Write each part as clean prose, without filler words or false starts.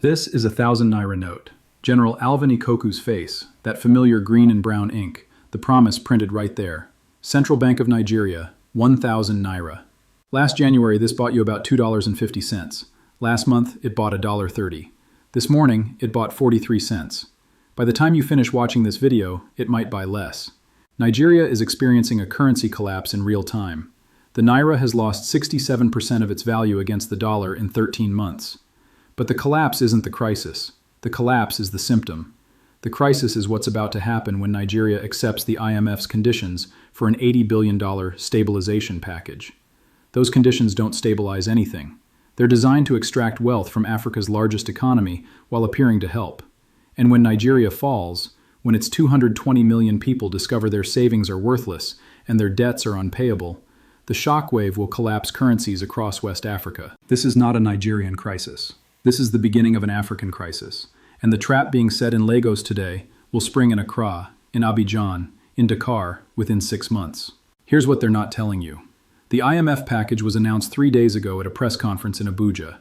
This is a 1,000 naira note. General Alvin Ikoku's face, that familiar green and brown ink, the promise printed right there. Central Bank of Nigeria, 1,000 naira. Last January, this bought you about $2.50. Last month, it bought $1.30. This morning, it bought 43 cents. By the time you finish watching this video, it might buy less. Nigeria is experiencing a currency collapse in real time. The naira has lost 67% of its value against the dollar in 13 months. But the collapse isn't the crisis. The collapse is the symptom. The crisis is what's about to happen when Nigeria accepts the IMF's conditions for an $80 billion stabilization package. Those conditions don't stabilize anything. They're designed to extract wealth from Africa's largest economy while appearing to help. And when Nigeria falls, when its 220 million people discover their savings are worthless and their debts are unpayable, the shockwave will collapse currencies across West Africa. This is not a Nigerian crisis. This is the beginning of an African crisis, and the trap being set in Lagos today will spring in Accra, in Abidjan, in Dakar within 6 months. Here's what they're not telling you. The IMF package was announced 3 days ago at a press conference in Abuja.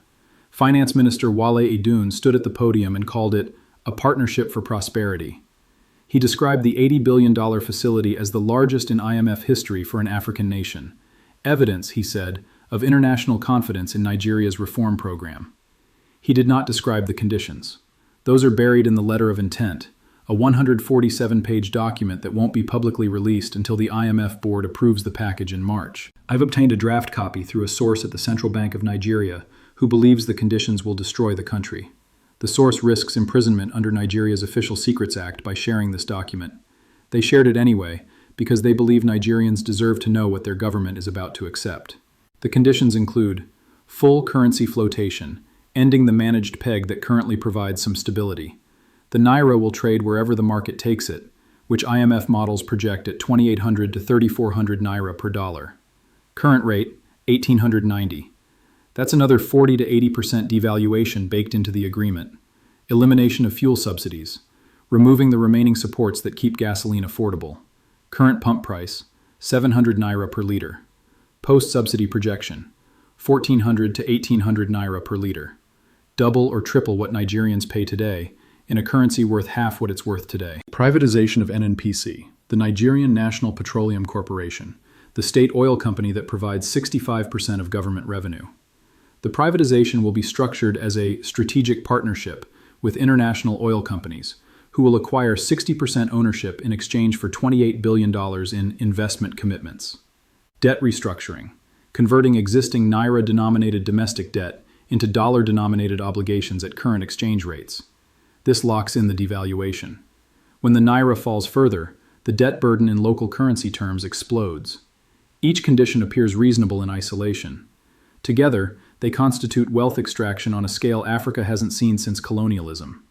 Finance Minister Wale Edun stood at the podium and called it a partnership for prosperity. He described the $80 billion facility as the largest in IMF history for an African nation. Evidence, he said, of international confidence in Nigeria's reform program. He did not describe the conditions. Those are buried in the letter of intent, a 147-page document that won't be publicly released until the IMF board approves the package in March. I've obtained a draft copy through a source at the Central Bank of Nigeria who believes the conditions will destroy the country. The source risks imprisonment under Nigeria's Official Secrets Act by sharing this document. They shared it anyway because they believe Nigerians deserve to know what their government is about to accept. The conditions include full currency flotation, ending the managed peg that currently provides some stability. The naira will trade wherever the market takes it, which IMF models project at 2,800 to 3,400 naira per dollar. Current rate, 1,890. That's another 40 to 80% devaluation baked into the agreement. Elimination of fuel subsidies, removing the remaining supports that keep gasoline affordable. Current pump price, 700 naira per liter. Post-subsidy projection, 1,400 to 1,800 naira per liter. Double or triple what Nigerians pay today, in a currency worth half what it's worth today. Privatization of NNPC, the Nigerian National Petroleum Corporation, the state oil company that provides 65% of government revenue. The privatization will be structured as a strategic partnership with international oil companies, who will acquire 60% ownership in exchange for $28 billion in investment commitments. Debt restructuring, converting existing naira-denominated domestic debt into dollar-denominated obligations at current exchange rates. This locks in the devaluation. When the naira falls further, the debt burden in local currency terms explodes. Each condition appears reasonable in isolation. Together, they constitute wealth extraction on a scale Africa hasn't seen since colonialism.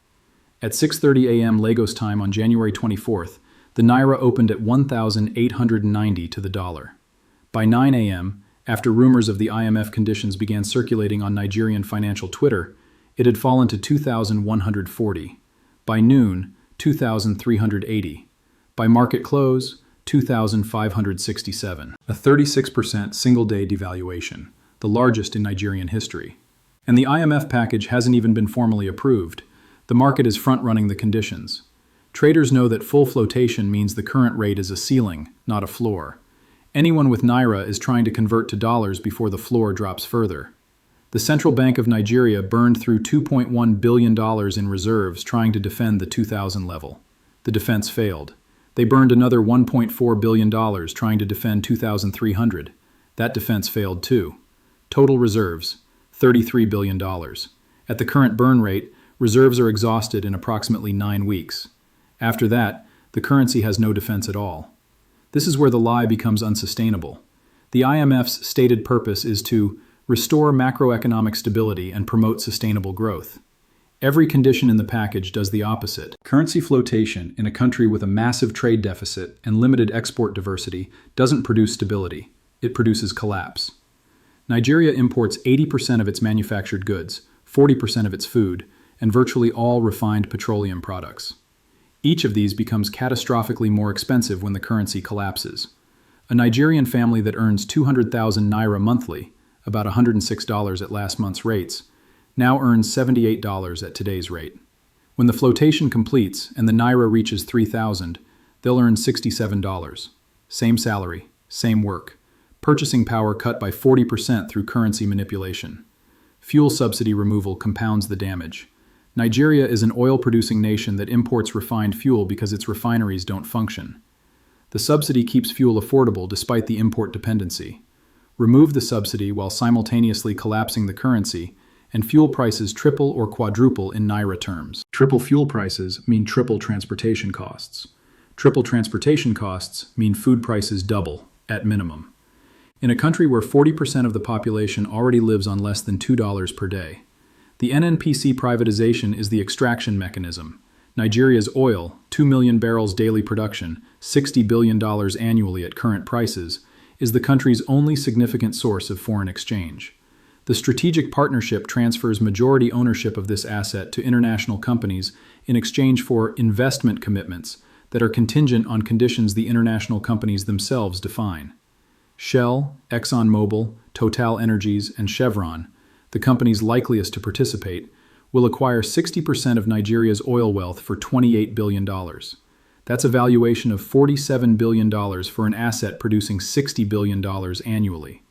At 6:30 a.m. Lagos time on January 24th, the naira opened at 1,890 to the dollar. By 9 a.m., after rumors of the IMF conditions began circulating on Nigerian financial Twitter, it had fallen to 2,140. By noon, 2,380. By market close, 2,567. A 36% single-day devaluation, the largest in Nigerian history. And the IMF package hasn't even been formally approved. The market is front-running the conditions. Traders know that full flotation means the current rate is a ceiling, not a floor. Anyone with naira is trying to convert to dollars before the floor drops further. The Central Bank of Nigeria burned through $2.1 billion in reserves trying to defend the 2000 level. The defense failed. They burned another $1.4 billion trying to defend 2,300. That defense failed too. Total reserves, $33 billion. At the current burn rate, reserves are exhausted in approximately 9 weeks. After that, the currency has no defense at all. This is where the lie becomes unsustainable. The IMF's stated purpose is to restore macroeconomic stability and promote sustainable growth. Every condition in the package does the opposite. Currency flotation in a country with a massive trade deficit and limited export diversity doesn't produce stability. It produces collapse. Nigeria imports 80% of its manufactured goods, 40% of its food, and virtually all refined petroleum products. Each of these becomes catastrophically more expensive when the currency collapses. A Nigerian family that earns 200,000 naira monthly, about $106 at last month's rates, now earns $78 at today's rate. When the flotation completes and the Naira reaches 3,000, they'll earn $67. Same salary, same work. Purchasing power cut by 40% through currency manipulation. Fuel subsidy removal compounds the damage. Nigeria is an oil-producing nation that imports refined fuel because its refineries don't function. The subsidy keeps fuel affordable despite the import dependency. Remove the subsidy while simultaneously collapsing the currency, and fuel prices triple or quadruple in Naira terms. Triple fuel prices mean triple transportation costs. Triple transportation costs mean food prices double, at minimum. In a country where 40% of the population already lives on less than $2 per day, the NNPC privatization is the extraction mechanism. Nigeria's oil, 2 million barrels daily production, $60 billion annually at current prices, is the country's only significant source of foreign exchange. The strategic partnership transfers majority ownership of this asset to international companies in exchange for investment commitments that are contingent on conditions the international companies themselves define. Shell, ExxonMobil, TotalEnergies, and Chevron, the companies likeliest to participate, will acquire 60% of Nigeria's oil wealth for $28 billion. That's a valuation of $47 billion for an asset producing $60 billion annually.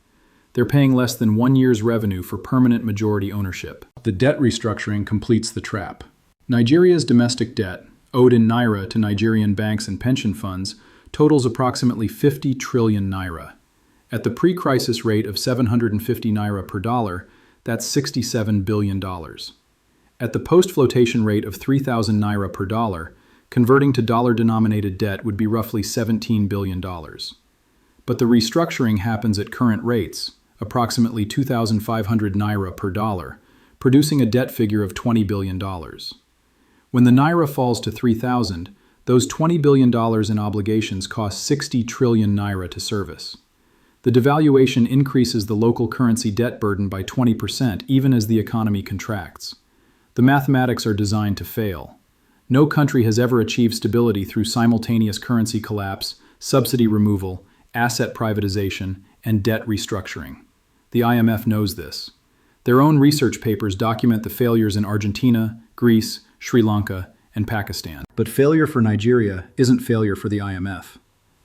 They're paying less than 1 year's revenue for permanent majority ownership. The debt restructuring completes the trap. Nigeria's domestic debt, owed in Naira to Nigerian banks and pension funds, totals approximately 50 trillion Naira. At the pre-crisis rate of 750 Naira per dollar, that's $67 billion. At the post-flotation rate of 3,000 Naira per dollar, converting to dollar-denominated debt would be roughly $17 billion. But the restructuring happens at current rates, approximately 2,500 Naira per dollar, producing a debt figure of $20 billion. When the Naira falls to 3,000, those $20 billion in obligations cost 60 trillion Naira to service. The devaluation increases the local currency debt burden by 20% even as the economy contracts. The mathematics are designed to fail. No country has ever achieved stability through simultaneous currency collapse, subsidy removal, asset privatization, and debt restructuring. The IMF knows this. Their own research papers document the failures in Argentina, Greece, Sri Lanka, and Pakistan. But failure for Nigeria isn't failure for the IMF.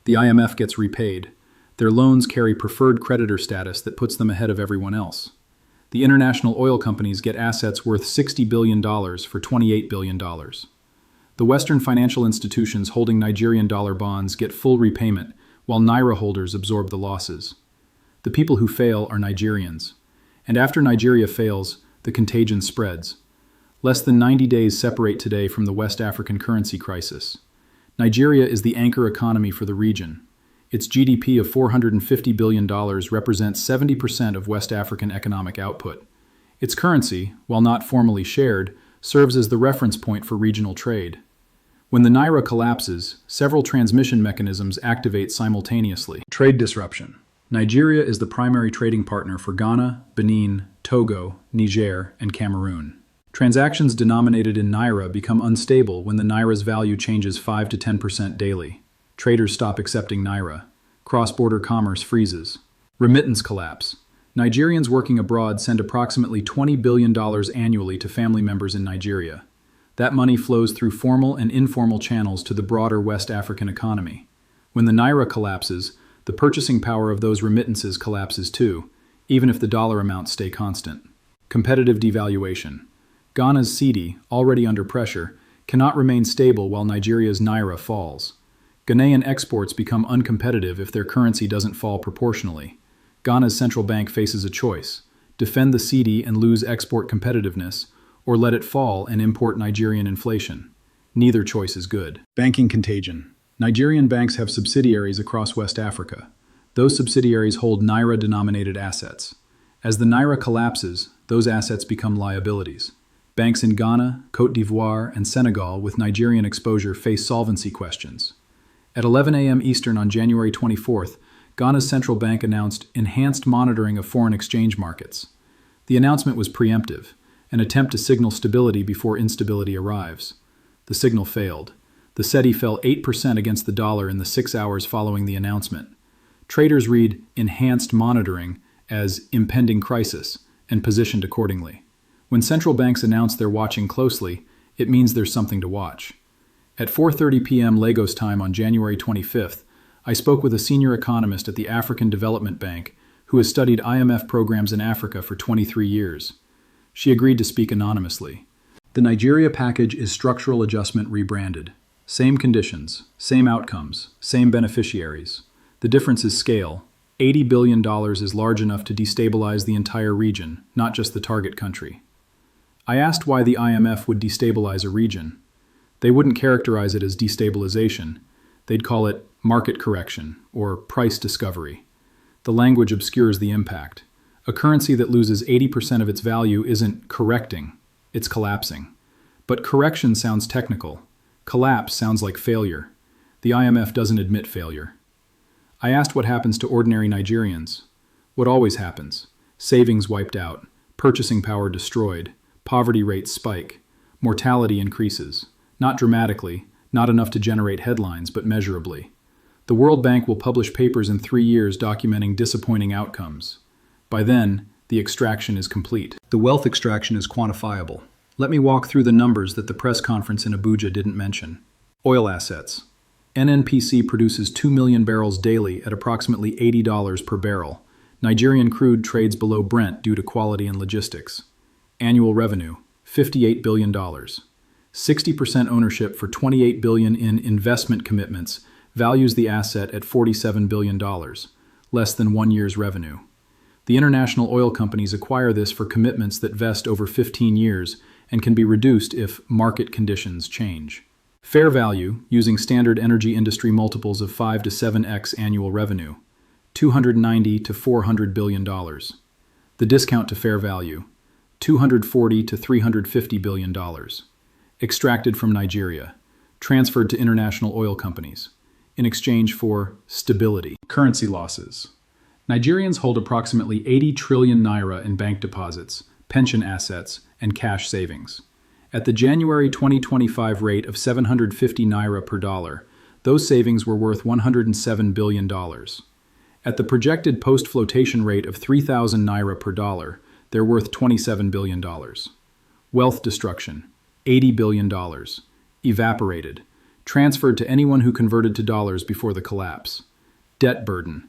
The IMF gets repaid. Their loans carry preferred creditor status that puts them ahead of everyone else. The international oil companies get assets worth $60 billion for $28 billion. The Western financial institutions holding Nigerian dollar bonds get full repayment, while Naira holders absorb the losses. The people who fail are Nigerians. And after Nigeria fails, the contagion spreads. Less than 90 days separate today from the West African currency crisis. Nigeria is the anchor economy for the region. Its GDP of $450 billion represents 70% of West African economic output. Its currency, while not formally shared, serves as the reference point for regional trade. When the Naira collapses, several transmission mechanisms activate simultaneously. Trade disruption. Nigeria is the primary trading partner for Ghana, Benin, Togo, Niger, and Cameroon. Transactions denominated in Naira become unstable when the Naira's value changes 5 to 10% daily. Traders stop accepting Naira. Cross-border commerce freezes. Remittance collapse. Nigerians working abroad send approximately $20 billion annually to family members in Nigeria. That money flows through formal and informal channels to the broader West African economy. When the Naira collapses, the purchasing power of those remittances collapses too, even if the dollar amounts stay constant. Competitive devaluation. Ghana's cedi, already under pressure, cannot remain stable while Nigeria's Naira falls. Ghanaian exports become uncompetitive if their currency doesn't fall proportionally. Ghana's central bank faces a choice: defend the cedi and lose export competitiveness, or let it fall and import Nigerian inflation. Neither choice is good. Banking contagion. Nigerian banks have subsidiaries across West Africa. Those subsidiaries hold Naira-denominated assets. As the Naira collapses, those assets become liabilities. Banks in Ghana, Côte d'Ivoire, and Senegal with Nigerian exposure face solvency questions. At 11 a.m. Eastern on January 24th, Ghana's central bank announced enhanced monitoring of foreign exchange markets. The announcement was preemptive, an attempt to signal stability before instability arrives. The signal failed. The cedi fell 8% against the dollar in the 6 hours following the announcement. Traders read enhanced monitoring as impending crisis and positioned accordingly. When central banks announce they're watching closely, it means there's something to watch. At 4:30 p.m. Lagos time on January 25th, I spoke with a senior economist at the African Development Bank who has studied IMF programs in Africa for 23 years. She agreed to speak anonymously. The Nigeria package is structural adjustment rebranded. Same conditions, same outcomes, same beneficiaries. The difference is scale. $80 billion is large enough to destabilize the entire region, not just the target country. I asked why the IMF would destabilize a region. They wouldn't characterize it as destabilization. They'd call it market correction or price discovery. The language obscures the impact. A currency that loses 80% of its value isn't correcting, it's collapsing. But correction sounds technical. Collapse sounds like failure. The IMF doesn't admit failure. I asked what happens to ordinary Nigerians. What always happens? Savings wiped out, purchasing power destroyed, poverty rates spike, mortality increases. Not dramatically, not enough to generate headlines, but measurably. The World Bank will publish papers in 3 years documenting disappointing outcomes. By then, the extraction is complete. The wealth extraction is quantifiable. Let me walk through the numbers that the press conference in Abuja didn't mention. Oil assets. NNPC produces 2 million barrels daily at approximately $80 per barrel. Nigerian crude trades below Brent due to quality and logistics. Annual revenue, $58 billion. 60% ownership for $28 billion in investment commitments values the asset at $47 billion, less than 1 year's revenue. The international oil companies acquire this for commitments that vest over 15 years and can be reduced if market conditions change. Fair value, using standard energy industry multiples of 5 to 7x annual revenue, $290 to $400 billion. The discount to fair value, $240 to $350 billion. Extracted from Nigeria, transferred to international oil companies, in exchange for stability. Currency losses. Nigerians hold approximately 80 trillion naira in bank deposits, pension assets, and cash savings. At the January 2025 rate of 750 naira per dollar, those savings were worth $107 billion. At the projected post-flotation rate of 3,000 naira per dollar, they're worth $27 billion. Wealth destruction, $80 billion. Evaporated, transferred to anyone who converted to dollars before the collapse. Debt burden.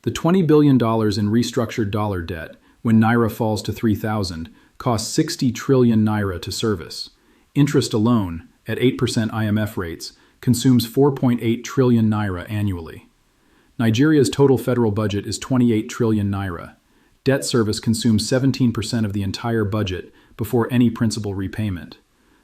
The $20 billion in restructured dollar debt, when naira falls to 3,000, costs 60 trillion naira to service. Interest alone, at 8% IMF rates, consumes 4.8 trillion naira annually. Nigeria's total federal budget is 28 trillion naira. Debt service consumes 17% of the entire budget before any principal repayment.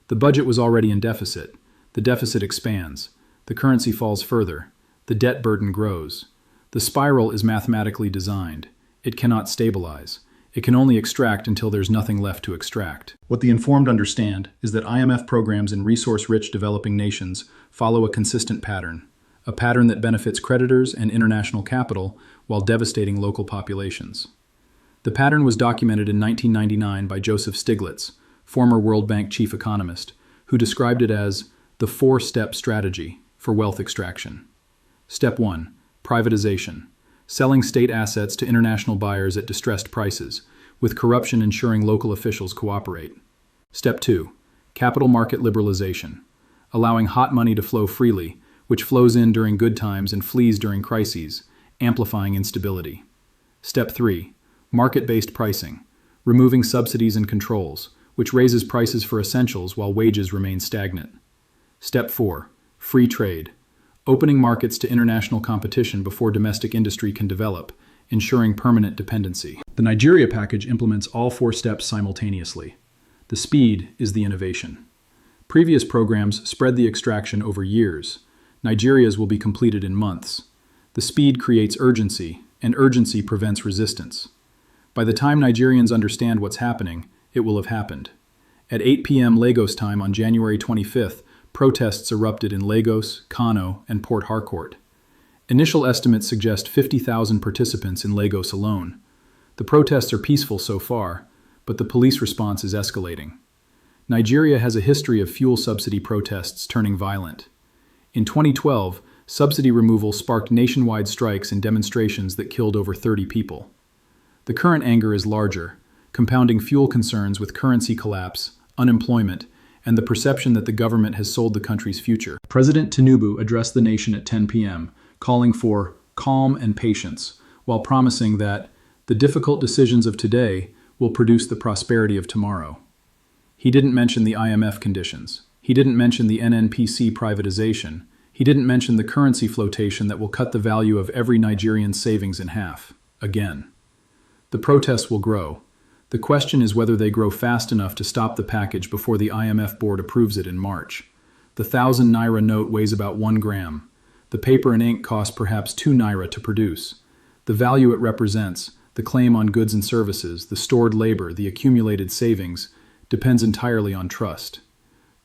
The budget was already in deficit. The deficit expands. The currency falls further. The debt burden grows. The spiral is mathematically designed. It cannot stabilize. It can only extract until there's nothing left to extract. What the informed understand is that IMF programs in resource-rich developing nations follow a consistent pattern, a pattern that benefits creditors and international capital while devastating local populations. The pattern was documented in 1999 by Joseph Stiglitz, former World Bank chief economist, who described it as the 4-step strategy for wealth extraction. Step 1. Privatization. Selling state assets to international buyers at distressed prices, with corruption ensuring local officials cooperate. Step 2. Capital market liberalization. Allowing hot money to flow freely, which flows in during good times and flees during crises, amplifying instability. Step 3. Market-based pricing. Removing subsidies and controls, which raises prices for essentials while wages remain stagnant. Step 4. Free trade. Opening markets to international competition before domestic industry can develop, ensuring permanent dependency. The Nigeria package implements all 4 steps simultaneously. The speed is the innovation. Previous programs spread the extraction over years. Nigeria's will be completed in months. The speed creates urgency, and urgency prevents resistance. By the time Nigerians understand what's happening, it will have happened. At 8 p.m. Lagos time on January 25th, protests erupted in Lagos, Kano, and Port Harcourt. Initial estimates suggest 50,000 participants in Lagos alone. The protests are peaceful so far, but the police response is escalating. Nigeria has a history of fuel subsidy protests turning violent. In 2012, subsidy removal sparked nationwide strikes and demonstrations that killed over 30 people. The current anger is larger. compounding fuel concerns with currency collapse, unemployment, and the perception that the government has sold the country's future. President Tinubu addressed the nation at 10 p.m., calling for calm and patience, while promising that the difficult decisions of today will produce the prosperity of tomorrow. He didn't mention the IMF conditions. He didn't mention the NNPC privatization. He didn't mention the currency flotation that will cut the value of every Nigerian's savings in half. Again. The protests will grow. The question is whether they grow fast enough to stop the package before the IMF board approves it in March. The 1,000 naira note weighs about 1 gram. The paper and ink cost perhaps 2 naira to produce. The value it represents, the claim on goods and services, the stored labor, the accumulated savings, depends entirely on trust.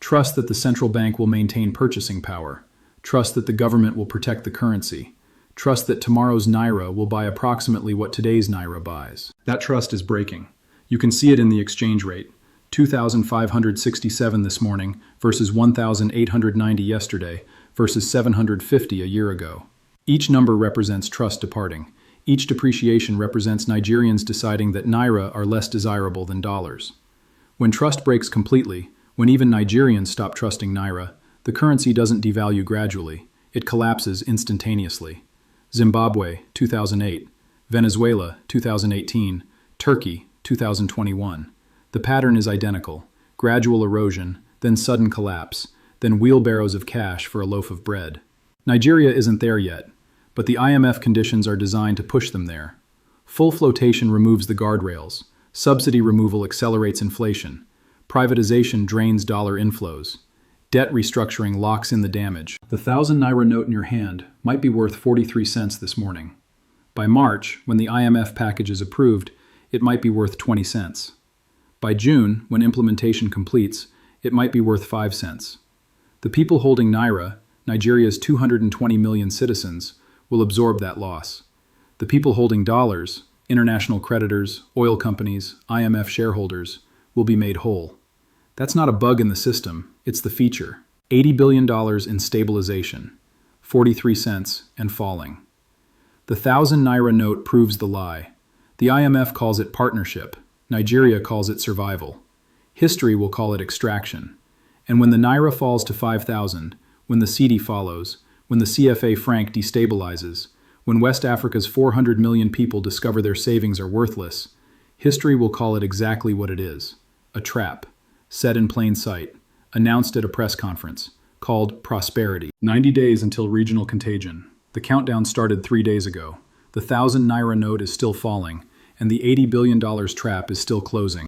Trust that the central bank will maintain purchasing power. Trust that the government will protect the currency. Trust that tomorrow's naira will buy approximately what today's naira buys. That trust is breaking. You can see it in the exchange rate. 2,567 this morning versus 1,890 yesterday versus 750 a year ago. Each number represents trust departing. Each depreciation represents Nigerians deciding that naira are less desirable than dollars. When trust breaks completely, when even Nigerians stop trusting naira, the currency doesn't devalue gradually. It collapses instantaneously. Zimbabwe, 2008. Venezuela, 2018. Turkey, 2021. The pattern is identical. Gradual erosion, then sudden collapse, then wheelbarrows of cash for a loaf of bread. Nigeria isn't there yet, but the IMF conditions are designed to push them there. Full flotation removes the guardrails. Subsidy removal accelerates inflation. Privatization drains dollar inflows. Debt restructuring locks in the damage. The 1,000 naira note in your hand might be worth 43 cents this morning. By March, when the IMF package is approved, it might be worth 20 cents. By June, when implementation completes, it might be worth 5 cents. The people holding naira, Nigeria's 220 million citizens, will absorb that loss. The people holding dollars, international creditors, oil companies, IMF shareholders, will be made whole. That's not a bug in the system, it's the feature. $80 billion in stabilization, 43 cents and falling. The 1,000 naira note proves the lie. The IMF calls it partnership. Nigeria calls it survival. History will call it extraction. And when the naira falls to 5,000, when the cedi follows, when the CFA franc destabilizes, when West Africa's 400 million people discover their savings are worthless, history will call it exactly what it is: a trap, set in plain sight, announced at a press conference, called prosperity. 90 days until regional contagion. The countdown started 3 days ago. The 1,000 naira note is still falling, and the $80 billion trap is still closing.